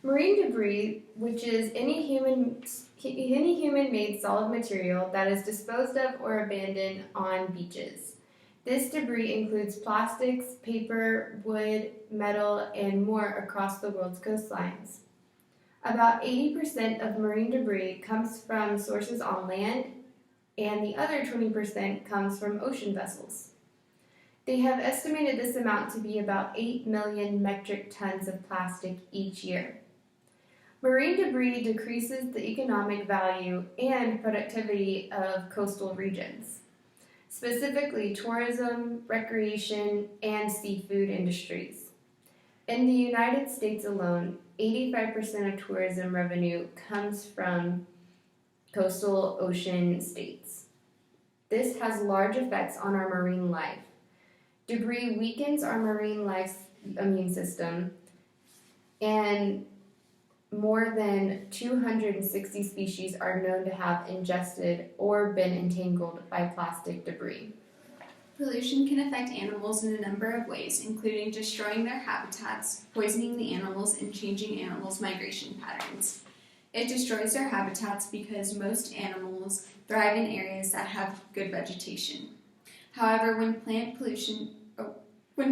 Marine debris, which is any human-made solid material that is disposed of or abandoned on beaches. This debris includes plastics, paper, wood, metal, and more across the world's coastlines. About 80% of marine debris comes from sources on land, and the other 20% comes from ocean vessels. They have estimated this amount to be about 8 million metric tons of plastic each year. Marine debris decreases the economic value and productivity of coastal regions, specifically tourism, recreation, and seafood industries. In the United States alone, 85% of tourism revenue comes from coastal ocean states. This has large effects on our marine life. Debris weakens our marine life's immune system, and more than 260 species are known to have ingested or been entangled by plastic debris. Pollution can affect animals in a number of ways, including destroying their habitats, poisoning the animals, and changing animals' migration patterns. It destroys their habitats because most animals thrive in areas that have good vegetation. However, when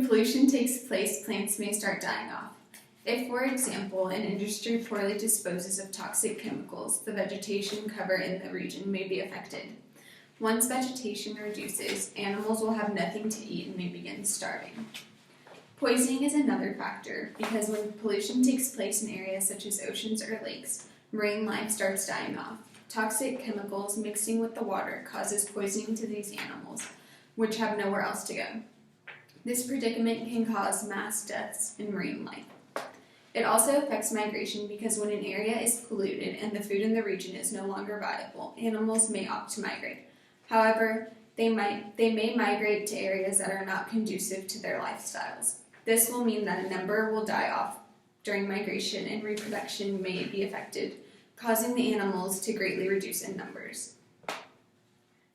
pollution takes place, plants may start dying off. If, for example, an industry poorly disposes of toxic chemicals, the vegetation cover in the region may be affected. Once vegetation reduces, animals will have nothing to eat and may begin starving. Poisoning is another factor because when pollution takes place in areas such as oceans or lakes, marine life starts dying off. Toxic chemicals mixing with the water causes poisoning to these animals, which have nowhere else to go. This predicament can cause mass deaths in marine life. It also affects migration because when an area is polluted and the food in the region is no longer viable, animals may opt to migrate. However, they may migrate to areas that are not conducive to their lifestyles. This will mean that a number will die off during migration and reproduction may be affected, causing the animals to greatly reduce in numbers.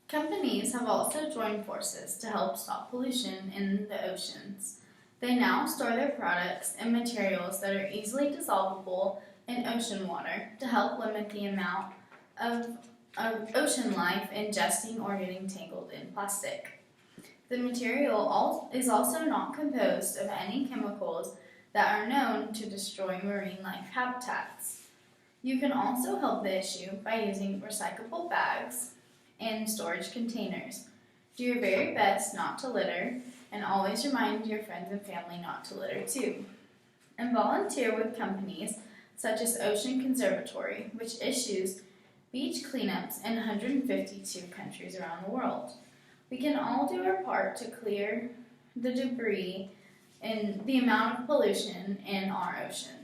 Companies have also joined forces to help stop pollution in the oceans. They now store their products and materials that are easily dissolvable in ocean water to help limit the amount of ocean life ingesting or getting tangled in plastic. The material is also not composed of any chemicals that are known to destroy marine life habitats. You can also help the issue by using recyclable bags and storage containers. Do your very best not to litter, and always remind your friends and family not to litter too. And volunteer with companies such as Ocean Conservatory, which issues beach cleanups in 152 countries around the world. We can all do our part to clear the debris and the amount of pollution in our oceans.